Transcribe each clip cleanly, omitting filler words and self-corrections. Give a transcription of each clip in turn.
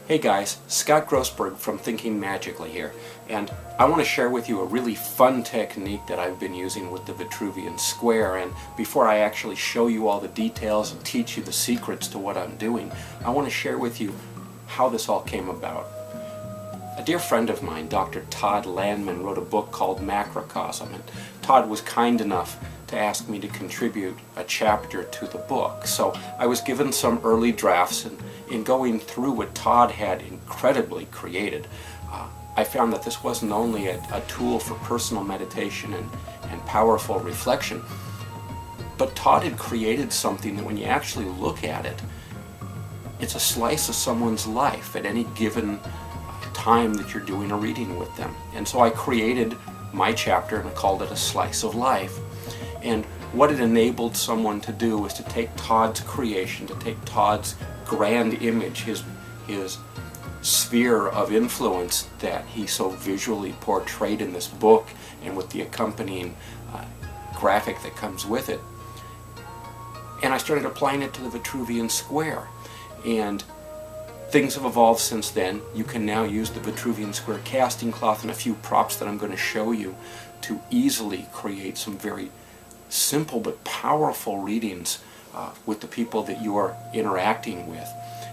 Hey guys, Scott Grossberg from Thinking Magically here, and I want to share with you a really fun technique that I've been using with the Vitruvian square. And before I actually show you all the details and teach you the secrets to what I'm doing, I want to share with you how this all came about. A dear friend of mine, Dr. Todd Landman, wrote a book called Macrocosm, and Todd was kind enough to ask me to contribute a chapter to the book. So I was given some early drafts, and in going through what Todd had incredibly created, I found that this wasn't only a tool for personal meditation and powerful reflection, but Todd had created something that when you actually look at it, it's a slice of someone's life at any given time that you're doing a reading with them. And so I created my chapter and I called it A Slice of Life. And what it enabled someone to do was to take Todd's creation, to take Todd's grand image, his sphere of influence that he so visually portrayed in this book and with the accompanying graphic that comes with it. And I started applying it to the Vitruvian square. And things have evolved since then. You can now use the Vitruvian square casting cloth and a few props that I'm going to show you to easily create some very simple but powerful readings with the people that you are interacting with.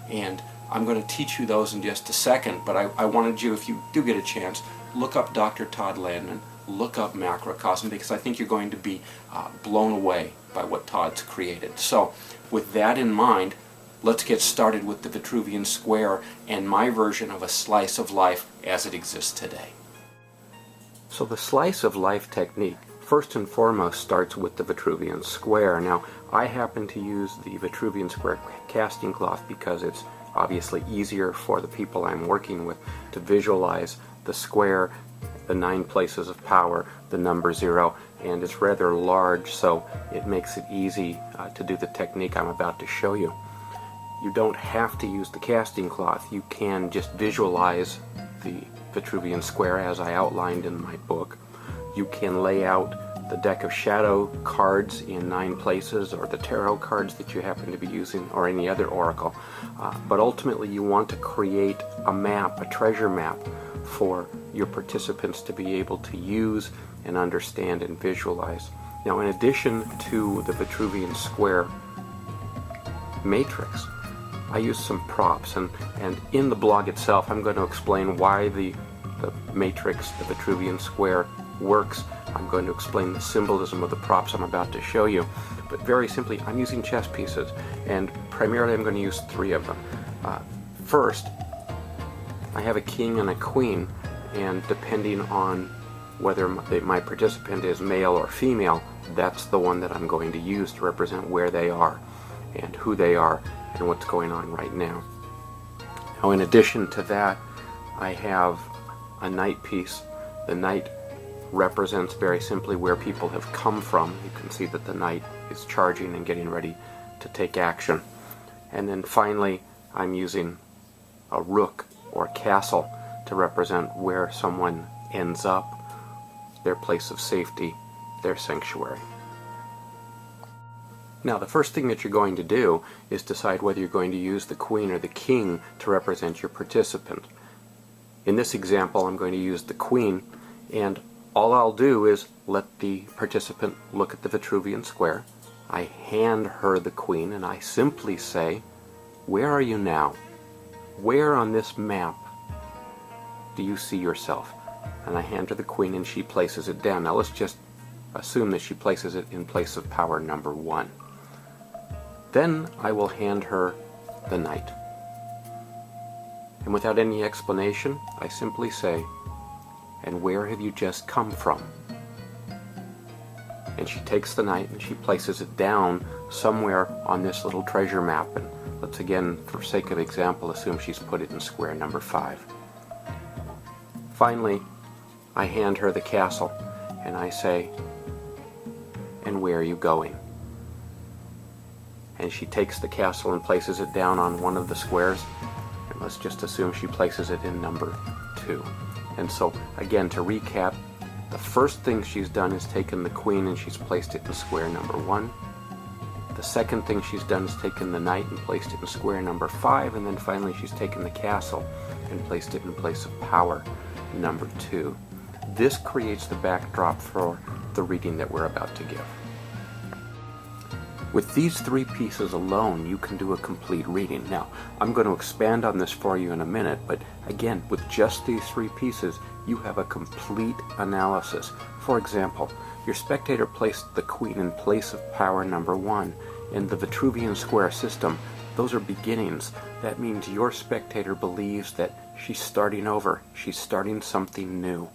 And I'm going to teach you those in just a second, but I wanted you, if you do get a chance, look up Dr. Todd Landman, look up Macrocosm, because I think you're going to be blown away by what Todd's created. So with that in mind, let's get started with the Vitruvian square and my version of A Slice of Life as it exists today. So the slice of life technique first and foremost starts with the Vitruvian square. Now, I happen to use the Vitruvian square casting cloth because it's obviously easier for the people I'm working with to visualize the square, the 9 places of power, the number 0, and it's rather large, so it makes it easy to do the technique I'm about to show you. You don't have to use the casting cloth. You can just visualize the Vitruvian square as I outlined in my book. You can lay out the deck of shadow cards in 9 places, or the tarot cards that you happen to be using, or any other oracle. But ultimately you want to create a map, a treasure map, for your participants to be able to use and understand and visualize. Now, in addition to the Vitruvian square matrix, I use some props, and in the blog itself I'm going to explain why the matrix, the Vitruvian square, works. I'm going to explain the symbolism of the props I'm about to show you. But very simply, I'm using chess pieces, and primarily I'm going to use 3 of them. First, I have a king and a queen, and depending on whether my participant is male or female, that's the one that I'm going to use to represent where they are and who they are and what's going on right now. Now, in addition to that, I have a knight piece. The knight represents very simply where people have come from. You can see that the knight is charging and getting ready to take action. And then finally, I'm using a rook or castle to represent where someone ends up, their place of safety, their sanctuary. Now, the first thing that you're going to do is decide whether you're going to use the queen or the king to represent your participant. In this example, I'm going to use the queen, and all I'll do is let the participant look at the Vitruvian square. I hand her the queen, and I simply say, "Where are you now? Where on this map do you see yourself?" And I hand her the queen, and she places it down. Now, let's just assume that she places it in place of power number 1. Then I will hand her the knight. And without any explanation, I simply say, "And where have you just come from?" And she takes the knight and she places it down somewhere on this little treasure map. And let's again, for sake of example, assume she's put it in square number 5. Finally, I hand her the castle and I say, "And where are you going?" And she takes the castle and places it down on one of the squares. And let's just assume she places it in number 2. And so, again, to recap, the first thing she's done is taken the queen and she's placed it in square number 1. The second thing she's done is taken the knight and placed it in square number 5, and then finally she's taken the castle and placed it in place of power number 2. This creates the backdrop for the reading that we're about to give. With these 3 pieces alone, you can do a complete reading. Now, I'm going to expand on this for you in a minute, but again, with just these 3 pieces, you have a complete analysis. For example, your spectator placed the queen in place of power number 1. In the Vitruvian square system, those are beginnings. That means your spectator believes that she's starting over. She's starting something new.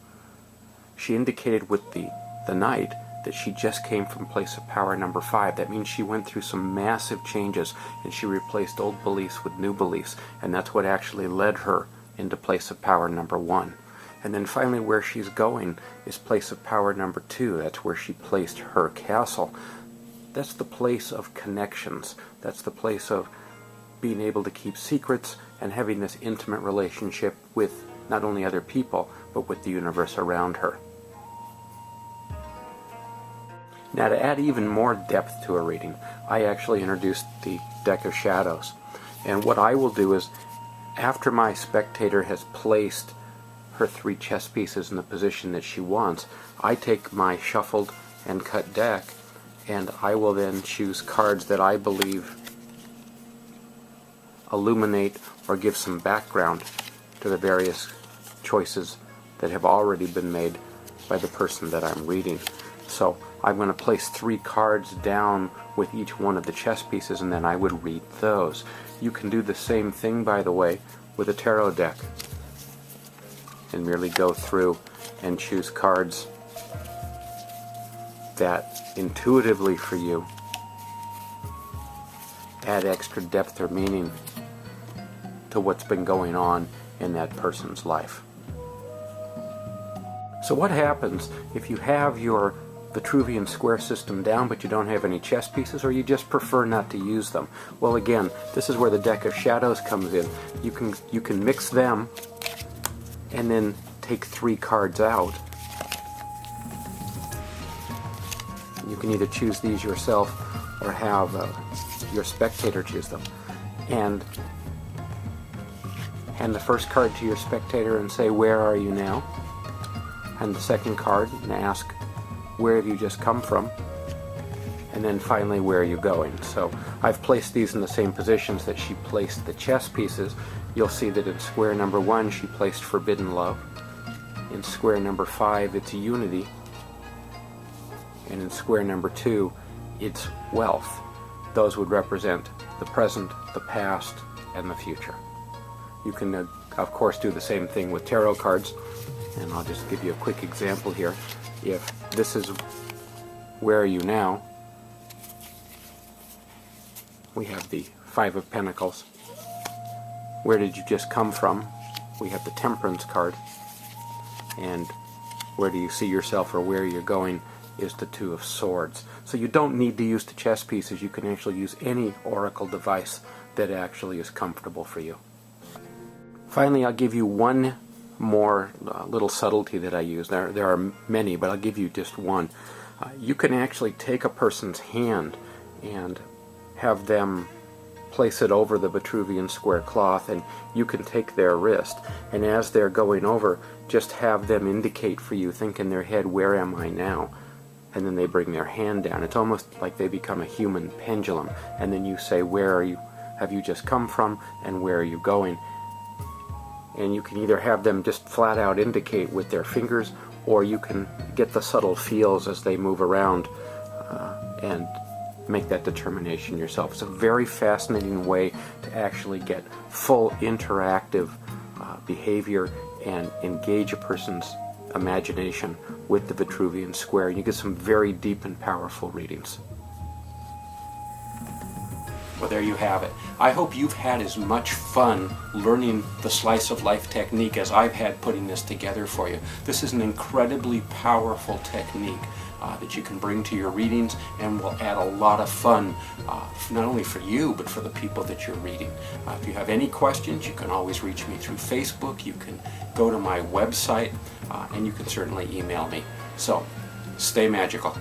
She indicated with the knight that she just came from place of power number 5. That means she went through some massive changes and she replaced old beliefs with new beliefs, and that's what actually led her into place of power number 1. And then finally where she's going is place of power number 2. That's where she placed her castle. That's the place of connections. That's the place of being able to keep secrets and having this intimate relationship with not only other people, but with the universe around her. Now, to add even more depth to a reading, I actually introduced the deck of shadows. And what I will do is, after my spectator has placed her 3 chess pieces in the position that she wants, I take my shuffled and cut deck, and I will then choose cards that I believe illuminate or give some background to the various choices that have already been made by the person that I'm reading. So I'm going to place 3 cards down with each one of the chess pieces, and then I would read those. You can do the same thing, by the way, with a tarot deck, and merely go through and choose cards that intuitively for you add extra depth or meaning to what's been going on in that person's life. So what happens if you have your Vitruvian square system down but you don't have any chess pieces, or you just prefer not to use them? Well, again, this is where the deck of shadows comes in. You can mix them and then take 3 cards out. You can either choose these yourself or have your spectator choose them. And hand the first card to your spectator and say, "Where are you now?" And the second card and ask, "Where have you just come from?" And then finally, "Where are you going?" So I've placed these in the same positions that she placed the chess pieces. You'll see that in square number 1 she placed forbidden love. In square number 5 it's unity. And in square number 2 it's wealth. Those would represent the present, the past, and the future. You can of course do the same thing with tarot cards, and I'll just give you a quick example here. If this is "Where are you now?" we have the 5 of Pentacles. "Where did you just come from?" we have the Temperance card. And "Where do you see yourself?" or "Where you're going?" is the 2 of Swords. So you don't need to use the chess pieces. You can actually use any oracle device that actually is comfortable for you. Finally, I'll give you one more little subtlety that I use. There are many, but I'll give you just one. You can actually take a person's hand and have them place it over the Vitruvian square cloth, and you can take their wrist, and as they're going over, just have them indicate for you, think in their head, "Where am I now?" And then they bring their hand down. It's almost like they become a human pendulum, and then you say, "Where are you? Have you just come from? And where are you going?" And you can either have them just flat out indicate with their fingers, or you can get the subtle feels as they move around and make that determination yourself. It's a very fascinating way to actually get full interactive behavior and engage a person's imagination with the Vitruvian square. And you get some very deep and powerful readings. Well, there you have it. I hope you've had as much fun learning the slice of life technique as I've had putting this together for you. This is an incredibly powerful technique that you can bring to your readings, and will add a lot of fun, not only for you, but for the people that you're reading. If you have any questions, you can always reach me through Facebook. You can go to my website, and you can certainly email me. So, stay magical.